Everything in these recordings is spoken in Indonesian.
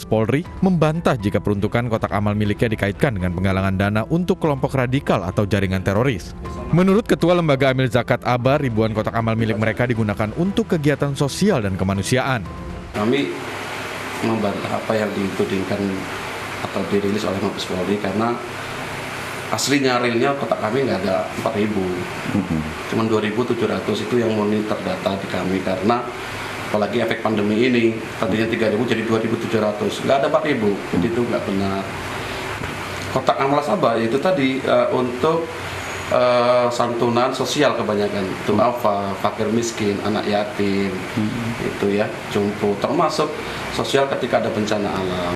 Mabes Polri membantah jika peruntukan kotak amal miliknya dikaitkan dengan penggalangan dana untuk kelompok radikal atau jaringan teroris. Menurut Ketua Lembaga Amil Zakat Abar, ribuan kotak amal milik mereka digunakan untuk kegiatan sosial dan kemanusiaan. Kami membantah apa yang ditudingkan atau dirilis oleh Mabes Polri karena aslinya realnya kotak kami nggak ada 4.000, cuma 2.700 itu yang monitor data di kami karena apalagi efek pandemi ini tadinya 3.000 jadi 2.700, nggak ada 4.000, jadi itu nggak benar. Kotak amal nasabah itu tadi untuk santunan sosial kebanyakan, duafa, fakir miskin, anak yatim, itu ya, jompo, termasuk sosial ketika ada bencana alam.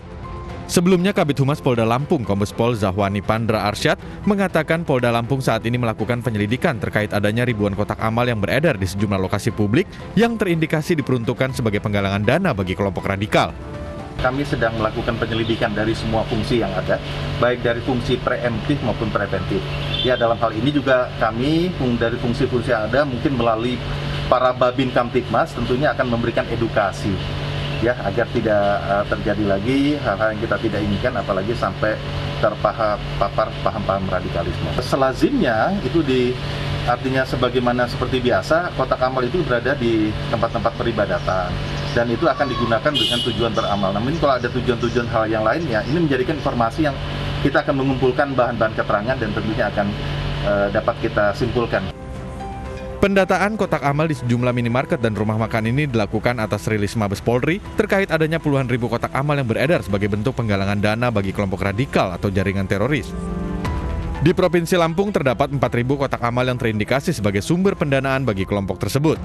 Sebelumnya, Kabid Humas Polda Lampung, Kombes Pol Zahwani Pandra Arsyad, mengatakan Polda Lampung saat ini melakukan penyelidikan terkait adanya ribuan kotak amal yang beredar di sejumlah lokasi publik yang terindikasi diperuntukkan sebagai penggalangan dana bagi kelompok radikal. Kami sedang melakukan penyelidikan dari semua fungsi yang ada, baik dari fungsi preemptif maupun preventif. Ya, dalam hal ini juga kami dari fungsi-fungsi yang ada mungkin melalui para Babin Kamtibmas tentunya akan memberikan edukasi, ya, agar tidak terjadi lagi hal-hal yang kita tidak inginkan, apalagi sampai terpapar paham-paham radikalisme. Selazimnya itu artinya sebagaimana seperti biasa, kotak amal itu berada di tempat-tempat peribadatan dan itu akan digunakan dengan tujuan beramal. Namun kalau ada tujuan-tujuan hal yang lain, ya ini menjadikan informasi yang kita akan mengumpulkan bahan-bahan keterangan dan tentunya akan dapat kita simpulkan. Pendataan kotak amal di sejumlah minimarket dan rumah makan ini dilakukan atas rilis Mabes Polri terkait adanya puluhan ribu kotak amal yang beredar sebagai bentuk penggalangan dana bagi kelompok radikal atau jaringan teroris. Di Provinsi Lampung terdapat 4.000 kotak amal yang terindikasi sebagai sumber pendanaan bagi kelompok tersebut.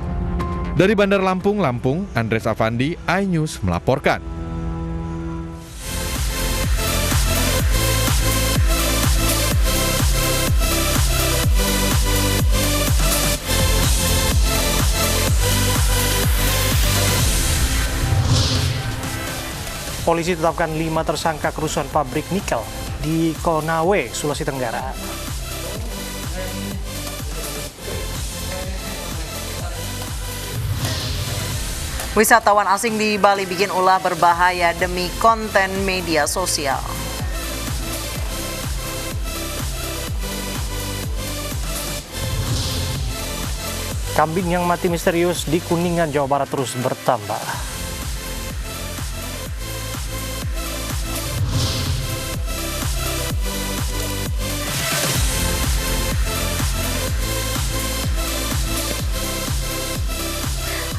Dari Bandar Lampung, Andres Afandi, iNews melaporkan. Polisi tetapkan 5 tersangka kerusuhan pabrik nikel di Konawe, Sulawesi Tenggara. Wisatawan asing di Bali bikin ulah berbahaya demi konten media sosial. Kambing yang mati misterius di Kuningan, Jawa Barat terus bertambah.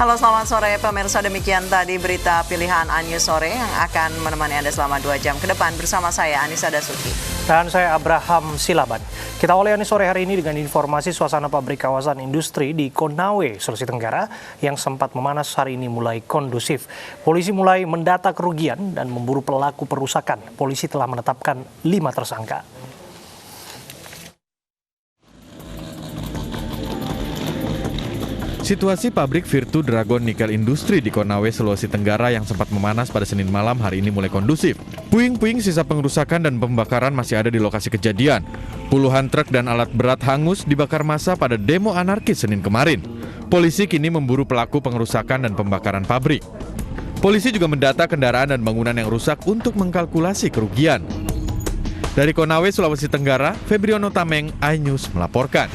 Halo, selamat sore pemirsa, demikian tadi berita pilihan iNews sore yang akan menemani Anda selama 2 jam ke depan bersama saya Anissa Dasuki. Dan saya Abraham Silaban. Kita awali iNews sore hari ini dengan informasi suasana pabrik kawasan industri di Konawe, Sulawesi Tenggara yang sempat memanas hari ini mulai kondusif. Polisi mulai mendata kerugian dan memburu pelaku perusakan. Polisi telah menetapkan 5 tersangka. Situasi pabrik Virtu Dragon Nikel Industri di Konawe, Sulawesi Tenggara yang sempat memanas pada Senin malam hari ini mulai kondusif. Puing-puing sisa pengerusakan dan pembakaran masih ada di lokasi kejadian. Puluhan truk dan alat berat hangus dibakar massa pada demo anarkis Senin kemarin. Polisi kini memburu pelaku pengerusakan dan pembakaran pabrik. Polisi juga mendata kendaraan dan bangunan yang rusak untuk mengkalkulasi kerugian. Dari Konawe, Sulawesi Tenggara, Febriono Tameng, iNews melaporkan.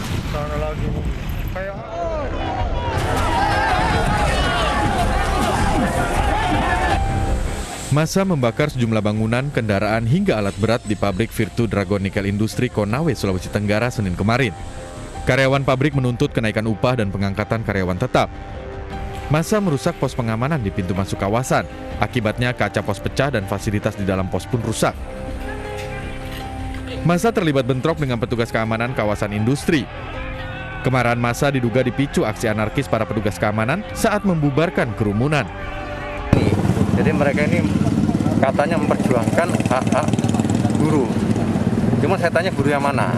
Massa membakar sejumlah bangunan, kendaraan hingga alat berat di pabrik Virtu Dragon Nikel Industri Konawe, Sulawesi Tenggara Senin kemarin. Karyawan pabrik menuntut kenaikan upah dan pengangkatan karyawan tetap. Massa merusak pos pengamanan di pintu masuk kawasan. Akibatnya kaca pos pecah dan fasilitas di dalam pos pun rusak. Massa terlibat bentrok dengan petugas keamanan kawasan industri. Kemarahan massa diduga dipicu aksi anarkis para petugas keamanan saat membubarkan kerumunan. Jadi mereka ini katanya memperjuangkan hak-hak guru. Cuma saya tanya guru yang mana?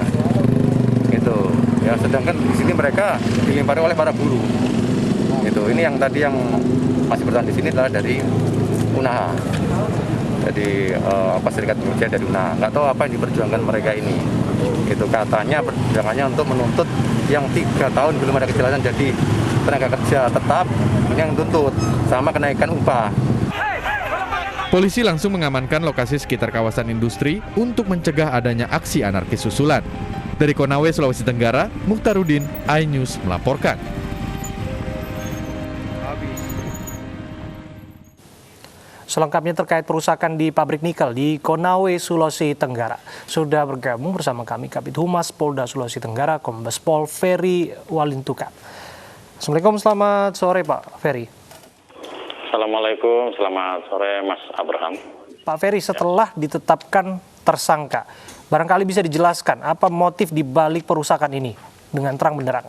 Gitu. Ya, sedangkan di sini mereka dilempari oleh para guru. Gitu. Ini yang tadi yang masih bertahan di sini adalah dari UNAHA. Jadi Serikat Pekerja dari UNAHA. Nggak tahu apa yang diperjuangkan mereka ini. Itu katanya perjuangannya untuk menuntut yang 3 tahun belum ada kejelasan jadi tenaga kerja tetap, yang tuntut sama kenaikan upah. Polisi langsung mengamankan lokasi sekitar kawasan industri untuk mencegah adanya aksi anarkis susulan. Dari Konawe, Sulawesi Tenggara, Mukhtarudin, iNews melaporkan. Selengkapnya terkait perusakan di pabrik nikel di Konawe, Sulawesi Tenggara. Sudah bergabung bersama kami Kabid Humas Polda Sulawesi Tenggara, Kombes Pol Ferry Walintuka. Assalamualaikum, selamat sore Pak Ferry. Assalamualaikum, selamat sore Mas Abraham. Pak Ferry, setelah ditetapkan tersangka, barangkali bisa dijelaskan apa motif di balik perusakan ini dengan terang benderang?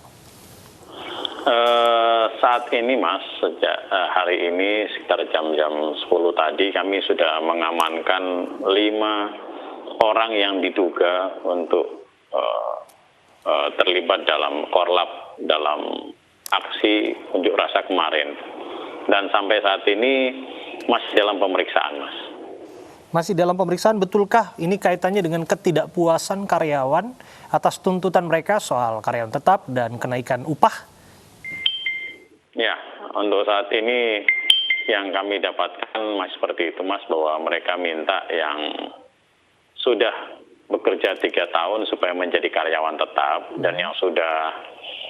Saat ini Mas, sejak hari ini sekitar jam-jam 10 tadi kami sudah mengamankan 5 orang yang diduga untuk terlibat dalam korlap dalam aksi unjuk rasa kemarin. Dan sampai saat ini masih dalam pemeriksaan, Mas. Masih dalam pemeriksaan, betulkah ini kaitannya dengan ketidakpuasan karyawan atas tuntutan mereka soal karyawan tetap dan kenaikan upah? Ya, untuk saat ini yang kami dapatkan Mas seperti itu Mas, bahwa mereka minta yang sudah bekerja 3 tahun supaya menjadi karyawan tetap dan yang sudah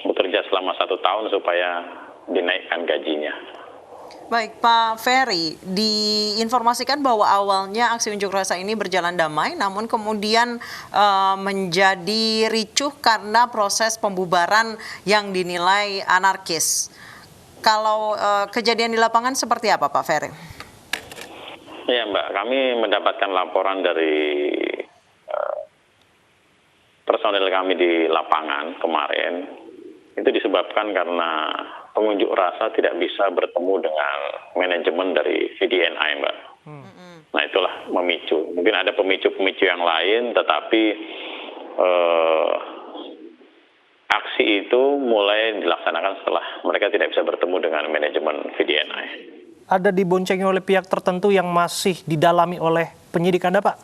bekerja selama 1 tahun supaya dinaikkan gajinya. Baik, Pak Ferry, diinformasikan bahwa awalnya aksi unjuk rasa ini berjalan damai, namun kemudian menjadi ricuh karena proses pembubaran yang dinilai anarkis. Kalau kejadian di lapangan seperti apa, Pak Ferry? Ya, Mbak, kami mendapatkan laporan dari personil kami di lapangan kemarin. Itu disebabkan karena pengunjuk rasa tidak bisa bertemu dengan manajemen dari VDNI, Mbak. Nah, itulah memicu. Mungkin ada pemicu-pemicu yang lain, tetapi aksi itu mulai dilaksanakan setelah mereka tidak bisa bertemu dengan manajemen VDNI. Ada diboncengi oleh pihak tertentu yang masih didalami oleh penyidik Anda, Pak?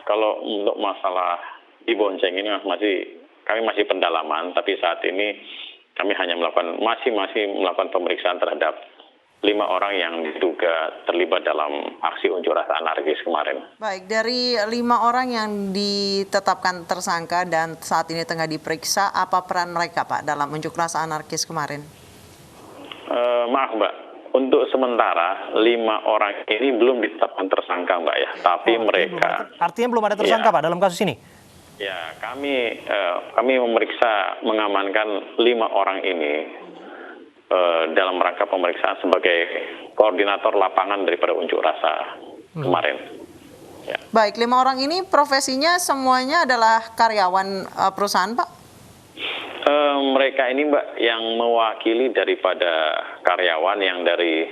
Kalau untuk masalah dibonceng ini kami masih pendalaman, tapi saat ini kami hanya masih melakukan pemeriksaan terhadap 5 orang yang diduga terlibat dalam aksi unjuk rasa anarkis kemarin. Baik, dari 5 orang yang ditetapkan tersangka dan saat ini tengah diperiksa, apa peran mereka Pak dalam unjuk rasa anarkis kemarin? Maaf Mbak, untuk sementara 5 orang ini belum ditetapkan tersangka Mbak ya, tapi mereka... Artinya belum ada tersangka Pak dalam kasus ini? Ya, kami mengamankan 5 orang ini dalam rangka pemeriksaan sebagai koordinator lapangan daripada unjuk rasa kemarin. Ya. Baik, 5 orang ini profesinya semuanya adalah karyawan perusahaan, Pak? Mereka ini Mbak yang mewakili daripada karyawan yang dari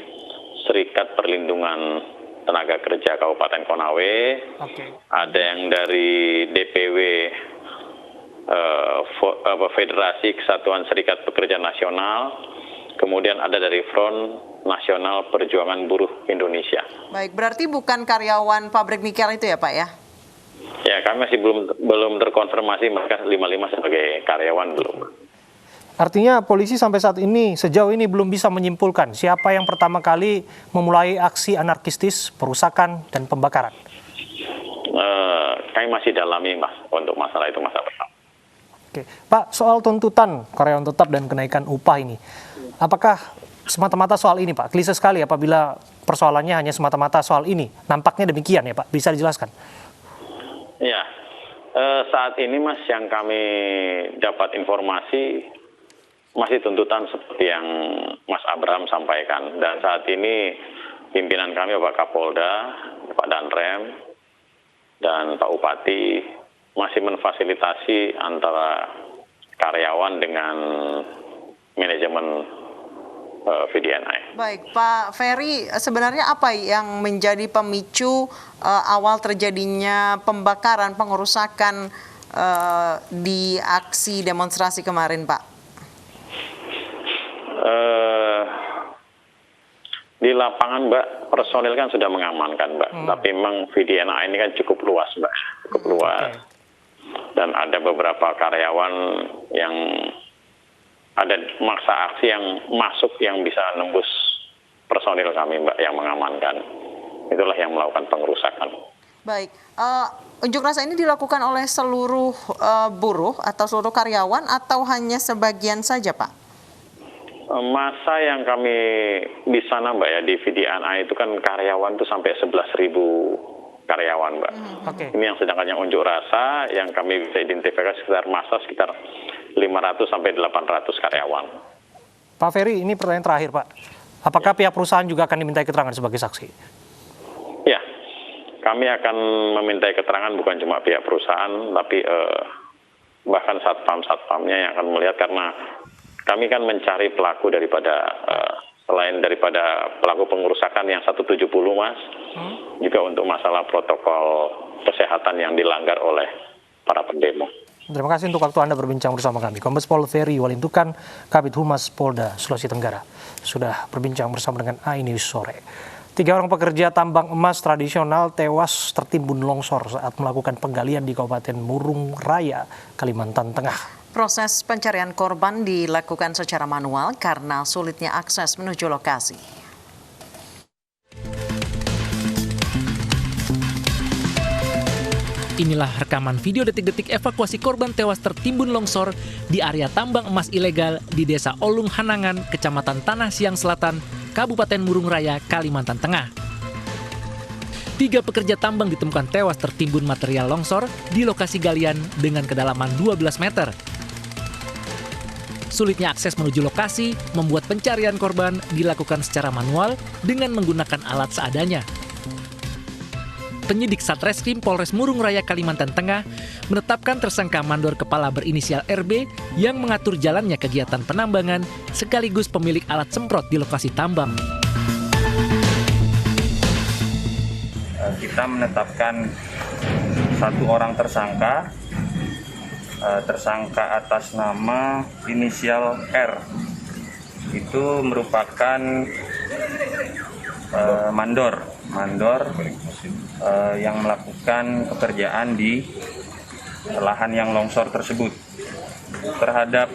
Serikat Perlindungan Tenaga Kerja Kabupaten Konawe, ada yang dari DPW Federasi Kesatuan Serikat Pekerja Nasional, kemudian ada dari Front Nasional Perjuangan Buruh Indonesia. Baik, berarti bukan karyawan pabrik nikel itu ya Pak ya? Ya, kami masih belum terkonfirmasi mereka 5 sebagai karyawan belum. Artinya polisi sampai saat ini sejauh ini belum bisa menyimpulkan siapa yang pertama kali memulai aksi anarkistis, perusakan dan pembakaran. Kami masih dalami Mas untuk masalah itu Mas Abraham. Oke, Pak, soal tuntutan karyawan tetap dan kenaikan upah ini, apakah semata-mata soal ini Pak? Klise sekali apabila persoalannya hanya semata-mata soal ini. Nampaknya demikian ya Pak, bisa dijelaskan? Ya, saat ini Mas yang kami dapat informasi masih tuntutan seperti yang Mas Abraham sampaikan. Dan saat ini pimpinan kami Pak Kapolda, Pak Danrem, dan Pak Bupati masih memfasilitasi antara karyawan dengan manajemen VDNI. Baik, Pak Ferry, sebenarnya apa yang menjadi pemicu awal terjadinya pembakaran, pengerusakan di aksi demonstrasi kemarin, Pak? Di lapangan, Mbak, personil kan sudah mengamankan, Mbak. Tapi memang VDNI ini kan cukup luas, Mbak. Cukup luas. Dan ada beberapa karyawan yang ada maksa aksi yang masuk yang bisa nembus personil kami Mbak yang mengamankan. Itulah yang melakukan pengerusakan. Baik, unjuk rasa ini dilakukan oleh seluruh buruh atau seluruh karyawan atau hanya sebagian saja, Pak? Masa yang kami di sana Mbak ya, di VDNA itu kan karyawan tuh sampai 11.000 karyawan Mbak. Oke. Ini yang sedangkan yang unjuk rasa yang kami bisa identifikasi sekitar 500 sampai 800 karyawan. Pak Ferry, ini pertanyaan terakhir, Pak. Apakah pihak perusahaan juga akan dimintai keterangan sebagai saksi? Ya, kami akan memintai keterangan bukan cuma pihak perusahaan, tapi bahkan satpam-satpamnya yang akan melihat, karena kami kan mencari pelaku daripada selain daripada pelaku pengerusakan yang 170 Mas, juga untuk masalah protokol kesehatan yang dilanggar oleh para pendemo. Terima kasih untuk waktu Anda berbincang bersama kami. Kombes Pol Ferry Walintukan, Kabid Humas Polda Sulawesi Tenggara, sudah berbincang bersama dengan iNews Sore. 3 orang pekerja tambang emas tradisional tewas tertimbun longsor saat melakukan penggalian di Kabupaten Murung Raya, Kalimantan Tengah. Proses pencarian korban dilakukan secara manual karena sulitnya akses menuju lokasi. Inilah rekaman video detik-detik evakuasi korban tewas tertimbun longsor di area tambang emas ilegal di Desa Olung Hanangan, Kecamatan Tanah Siang Selatan, Kabupaten Murung Raya, Kalimantan Tengah. 3 pekerja tambang ditemukan tewas tertimbun material longsor di lokasi galian dengan kedalaman 12 meter. Sulitnya akses menuju lokasi membuat pencarian korban dilakukan secara manual dengan menggunakan alat seadanya. Penyidik Satreskrim Polres Murung Raya, Kalimantan Tengah menetapkan tersangka mandor kepala berinisial RB yang mengatur jalannya kegiatan penambangan sekaligus pemilik alat semprot di lokasi tambang. Kita menetapkan 1 orang tersangka atas nama inisial R. Itu merupakan mandor yang melakukan pekerjaan di lahan yang longsor tersebut. Terhadap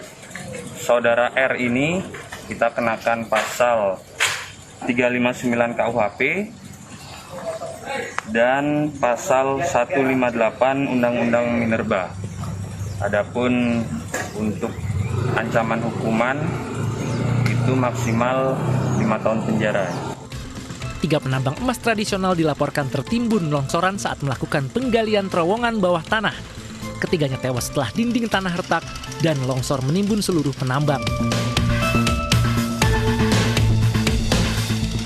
saudara R ini kita kenakan pasal 359 KUHP dan pasal 158 Undang-Undang Minerba. Adapun untuk ancaman hukuman itu maksimal 5 tahun penjara. 3 penambang emas tradisional dilaporkan tertimbun longsoran saat melakukan penggalian terowongan bawah tanah. Ketiganya tewas setelah dinding tanah retak dan longsor menimbun seluruh penambang.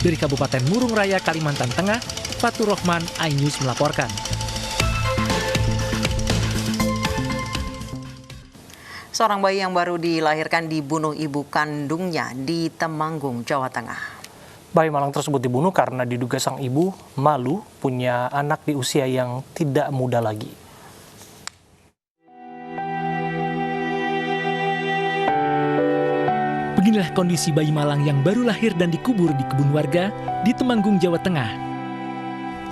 Dari Kabupaten Murung Raya, Kalimantan Tengah, Fatur Rohman, iNews melaporkan. Seorang bayi yang baru dilahirkan dibunuh ibu kandungnya di Temanggung, Jawa Tengah. Bayi malang tersebut dibunuh karena diduga sang ibu malu punya anak di usia yang tidak muda lagi. Beginilah kondisi bayi malang yang baru lahir dan dikubur di kebun warga di Temanggung, Jawa Tengah.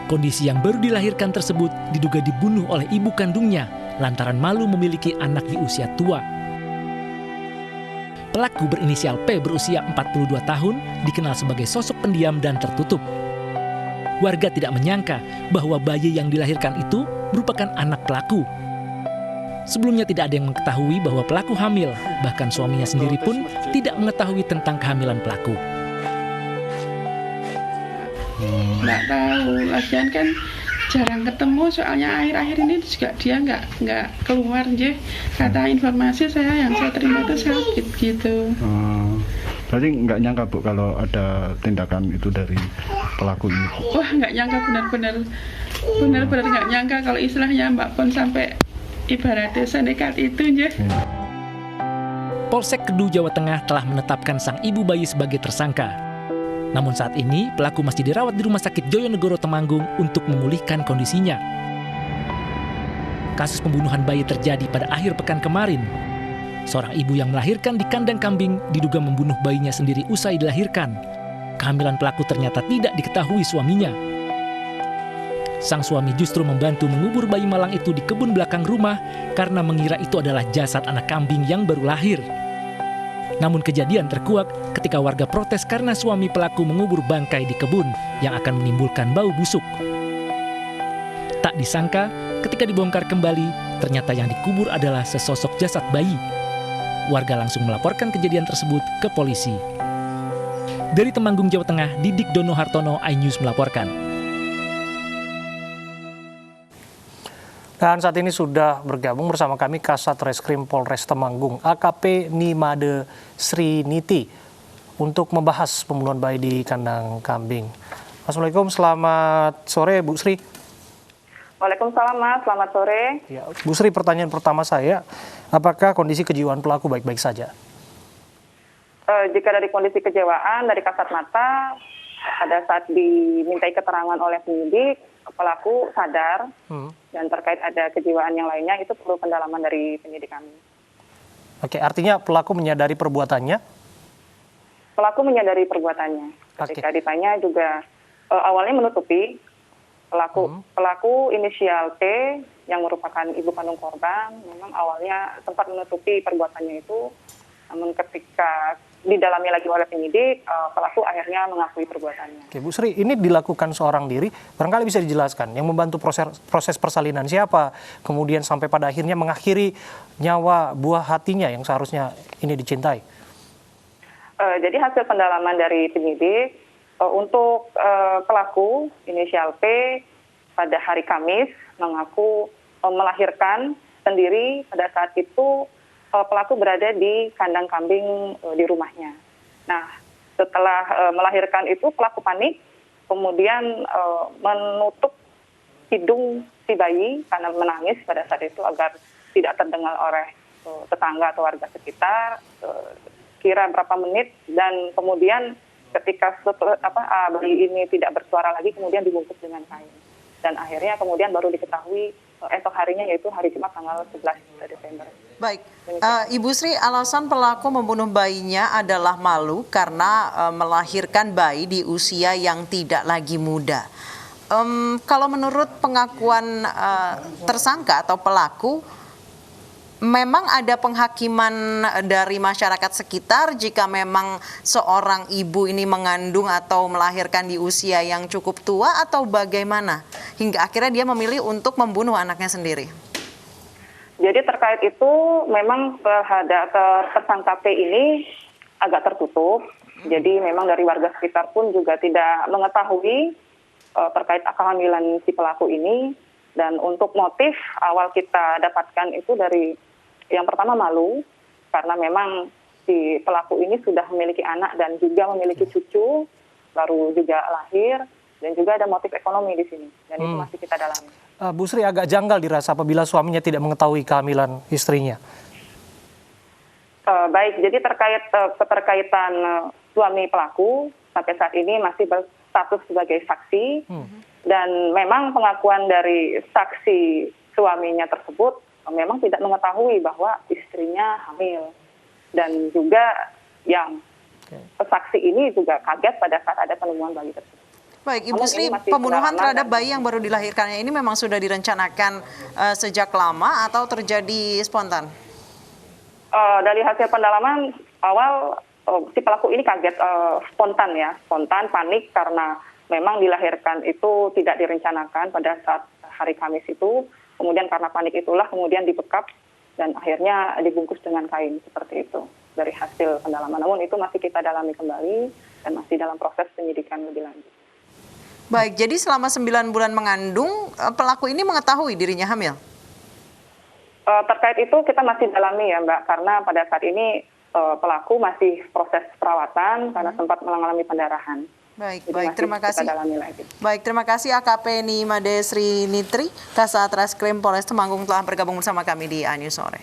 Kondisi yang baru dilahirkan tersebut diduga dibunuh oleh ibu kandungnya lantaran malu memiliki anak di usia tua. Pelaku berinisial P berusia 42 tahun dikenal sebagai sosok pendiam dan tertutup. Warga tidak menyangka bahwa bayi yang dilahirkan itu merupakan anak pelaku. Sebelumnya tidak ada yang mengetahui bahwa pelaku hamil, bahkan suaminya sendiri pun tidak mengetahui tentang kehamilan pelaku. Nggak tahu, lagian kan jarang ketemu, soalnya akhir-akhir ini juga dia nggak keluar je. Kata informasi yang saya terima itu sakit gitu. Berarti nggak nyangka Bu kalau ada tindakan itu dari pelaku ini? Wah, nggak nyangka, benar-benar nggak nyangka kalau istilahnya Mbak Pon sampai ibaratnya senekat itu je. Polsek Kedu, Jawa Tengah telah menetapkan sang ibu bayi sebagai tersangka. Namun saat ini pelaku masih dirawat di Rumah Sakit Joyonegoro Temanggung untuk memulihkan kondisinya. Kasus pembunuhan bayi terjadi pada akhir pekan kemarin. Seorang ibu yang melahirkan di kandang kambing diduga membunuh bayinya sendiri usai dilahirkan. Kehamilan pelaku ternyata tidak diketahui suaminya. Sang suami justru membantu mengubur bayi malang itu di kebun belakang rumah karena mengira itu adalah jasad anak kambing yang baru lahir. Namun kejadian terkuak ketika warga protes karena suami pelaku mengubur bangkai di kebun yang akan menimbulkan bau busuk. Tak disangka, ketika dibongkar kembali, ternyata yang dikubur adalah sesosok jasad bayi. Warga langsung melaporkan kejadian tersebut ke polisi. Dari Temanggung, Jawa Tengah, Didik Dono Hartono, iNews melaporkan. Dan saat ini sudah bergabung bersama kami Kasat Reskrim Polres Temanggung, AKP Nimade Sriniti, untuk membahas pembunuhan bayi di kandang kambing. Assalamualaikum, selamat sore Bu Sri. Waalaikumsalam Mas, selamat sore. Ya, Bu Sri, pertanyaan pertama saya, apakah kondisi kejiwaan pelaku baik-baik saja? Jika dari kondisi kejiwaan, dari kasat mata, pada saat dimintai keterangan oleh penyidik, pelaku sadar, dan terkait ada kejiwaan yang lainnya, itu perlu pendalaman dari penyidik kami. Oke, artinya pelaku menyadari perbuatannya? Pelaku menyadari perbuatannya. Ketika ditanya juga, awalnya menutupi. Pelaku inisial T yang merupakan ibu kandung korban memang awalnya sempat menutupi perbuatannya itu, namun ketika didalami lagi oleh penyidik, pelaku akhirnya mengakui perbuatannya. Oke, Bu Sri, ini dilakukan seorang diri, barangkali bisa dijelaskan yang membantu proses persalinan siapa, kemudian sampai pada akhirnya mengakhiri nyawa buah hatinya yang seharusnya ini dicintai. Jadi hasil pendalaman dari penyidik, untuk pelaku inisial P pada hari Kamis mengaku melahirkan sendiri. Pada saat itu pelaku berada di kandang kambing di rumahnya. Nah, setelah melahirkan itu pelaku panik, kemudian menutup hidung si bayi karena menangis pada saat itu agar tidak terdengar oleh tetangga atau warga sekitar. Kira berapa menit, dan kemudian ketika bayi ini tidak bersuara lagi, kemudian dibungkus dengan kain. Dan akhirnya kemudian baru diketahui esok harinya, yaitu hari Jumat tanggal 11 Desember. Baik, Ibu Sri, alasan pelaku membunuh bayinya adalah malu karena melahirkan bayi di usia yang tidak lagi muda. Kalau menurut pengakuan tersangka atau pelaku, memang ada penghakiman dari masyarakat sekitar jika memang seorang ibu ini mengandung atau melahirkan di usia yang cukup tua, atau bagaimana hingga akhirnya dia memilih untuk membunuh anaknya sendiri? Jadi terkait itu memang terhadap tersangka P ini agak tertutup. Jadi memang dari warga sekitar pun juga tidak mengetahui terkait kehamilan si pelaku ini. Dan untuk motif awal kita dapatkan itu dari yang pertama malu, karena memang si pelaku ini sudah memiliki anak dan juga memiliki cucu, baru juga lahir, dan juga ada motif ekonomi di sini, dan itu masih kita dalami. Bu Sri, agak janggal dirasa apabila suaminya tidak mengetahui kehamilan istrinya. Baik, jadi terkait keterkaitan suami pelaku sampai saat ini masih berstatus sebagai saksi, dan memang pengakuan dari saksi suaminya tersebut memang tidak mengetahui bahwa istrinya hamil, dan juga yang saksi ini juga kaget pada saat ada penemuan bayi tersebut. Baik, Ibu Sri, pembunuhan terhadap bayi yang baru dilahirkannya ini memang sudah direncanakan sejak lama atau terjadi spontan? Dari hasil pendalaman awal, si pelaku ini kaget, spontan, panik karena memang dilahirkan itu tidak direncanakan pada saat hari Kamis itu. Kemudian karena panik itulah kemudian dibekap dan akhirnya dibungkus dengan kain, seperti itu dari hasil pendalaman. Namun itu masih kita dalami kembali dan masih dalam proses penyidikan lebih lanjut. Baik, jadi selama 9 bulan mengandung, pelaku ini mengetahui dirinya hamil? Terkait itu kita masih dalami ya Mbak, karena pada saat ini pelaku masih proses perawatan karena sempat mengalami pendarahan. Baik, terima kasih. Baik, terima kasih AKP Nimade Sriniti, Kasat Reskrim Polres Temanggung telah bergabung bersama kami di iNews Sore.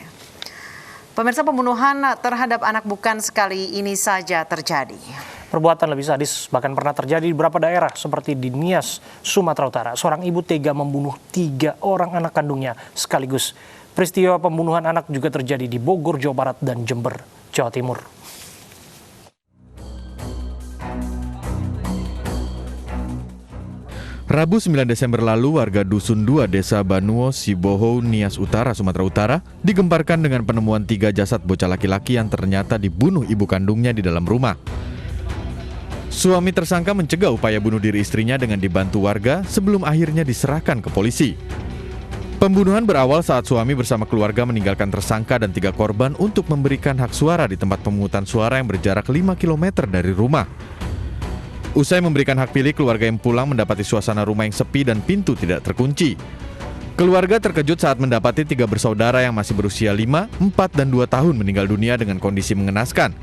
Pemirsa, pembunuhan terhadap anak bukan sekali ini saja terjadi. Perbuatan lebih sadis bahkan pernah terjadi di beberapa daerah seperti di Nias, Sumatera Utara. Seorang ibu tega membunuh 3 orang anak kandungnya sekaligus. Peristiwa pembunuhan anak juga terjadi di Bogor, Jawa Barat dan Jember, Jawa Timur. Rabu 9 Desember lalu, warga Dusun 2 Desa Banuo, Sibohou, Nias Utara, Sumatera Utara digemparkan dengan penemuan 3 jasad bocah laki-laki yang ternyata dibunuh ibu kandungnya di dalam rumah. Suami tersangka mencegah upaya bunuh diri istrinya dengan dibantu warga sebelum akhirnya diserahkan ke polisi. Pembunuhan berawal saat suami bersama keluarga meninggalkan tersangka dan 3 korban untuk memberikan hak suara di tempat pemungutan suara yang berjarak 5 km dari rumah. Usai memberikan hak pilih, keluarga yang pulang mendapati suasana rumah yang sepi dan pintu tidak terkunci. Keluarga terkejut saat mendapati 3 bersaudara yang masih berusia 5, 4, dan 2 tahun meninggal dunia dengan kondisi mengenaskan,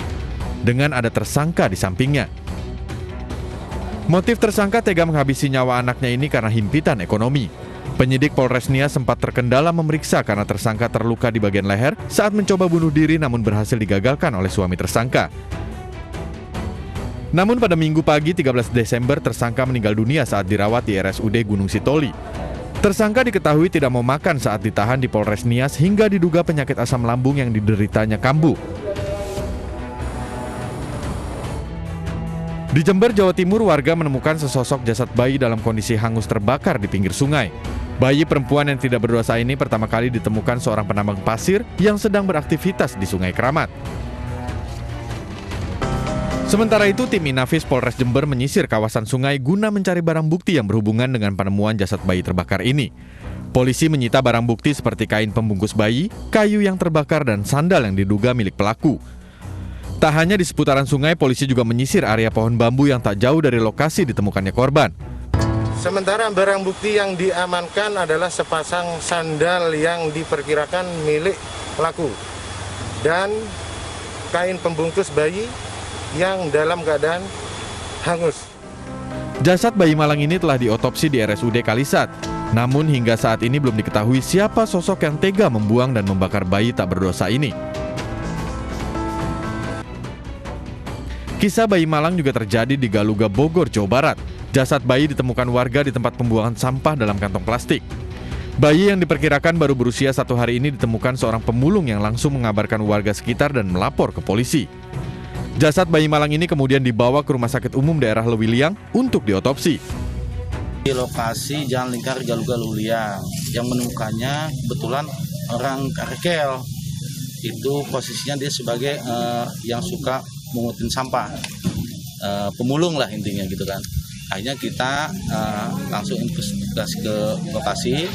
dengan ada tersangka di sampingnya. Motif tersangka tega menghabisi nyawa anaknya ini karena himpitan ekonomi. Penyidik Polres Nias sempat terkendala memeriksa karena tersangka terluka di bagian leher saat mencoba bunuh diri namun berhasil digagalkan oleh suami tersangka. Namun pada Minggu pagi 13 Desember tersangka meninggal dunia saat dirawat di RSUD Gunung Sitoli. Tersangka diketahui tidak mau makan saat ditahan di Polres Nias hingga diduga penyakit asam lambung yang dideritanya kambuh. Di Jember, Jawa Timur, warga menemukan sesosok jasad bayi dalam kondisi hangus terbakar di pinggir sungai. Bayi perempuan yang tidak berdosa ini pertama kali ditemukan seorang penambang pasir yang sedang beraktivitas di Sungai Keramat. Sementara itu, tim Inafis Polres Jember menyisir kawasan sungai guna mencari barang bukti yang berhubungan dengan penemuan jasad bayi terbakar ini. Polisi menyita barang bukti seperti kain pembungkus bayi, kayu yang terbakar, dan sandal yang diduga milik pelaku. Tak hanya di seputaran sungai, polisi juga menyisir area pohon bambu yang tak jauh dari lokasi ditemukannya korban. Sementara barang bukti yang diamankan adalah sepasang sandal yang diperkirakan milik pelaku dan kain pembungkus bayi yang dalam keadaan hangus. Jasad bayi malang ini telah diotopsi di RSUD Kalisat. Namun hingga saat ini belum diketahui siapa sosok yang tega membuang dan membakar bayi tak berdosa ini. Kisah bayi malang juga terjadi di Galuga, Bogor, Jawa Barat. Jasad bayi ditemukan warga di tempat pembuangan sampah dalam kantong plastik. Bayi yang diperkirakan baru berusia 1 hari ini ditemukan seorang pemulung yang langsung mengabarkan warga sekitar dan melapor ke polisi. Jasad bayi malang ini kemudian dibawa ke Rumah Sakit Umum Daerah Lewiliang untuk diotopsi. Di lokasi Jalan Lingkar Galuga Lewiliang yang menemukannya kebetulan orang Karkel. Itu posisinya dia sebagai yang suka mengutin sampah, pemulung lah intinya gitu kan. Akhirnya kita langsung investigasi ke lokasi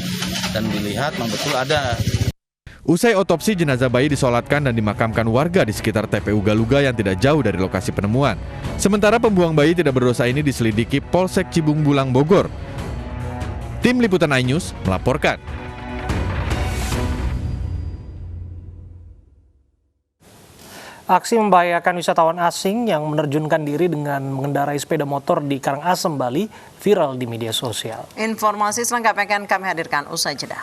dan dilihat memang betul ada. Usai otopsi, jenazah bayi disolatkan dan dimakamkan warga di sekitar TPU Galuga yang tidak jauh dari lokasi penemuan. Sementara pembuang bayi tidak berdosa ini diselidiki Polsek Cibung Bulang, Bogor. Tim Liputan iNews melaporkan. Aksi membahayakan wisatawan asing yang menerjunkan diri dengan mengendarai sepeda motor di Karangasem, Bali viral di media sosial. Informasi selengkapnya akan kami hadirkan usai jeda.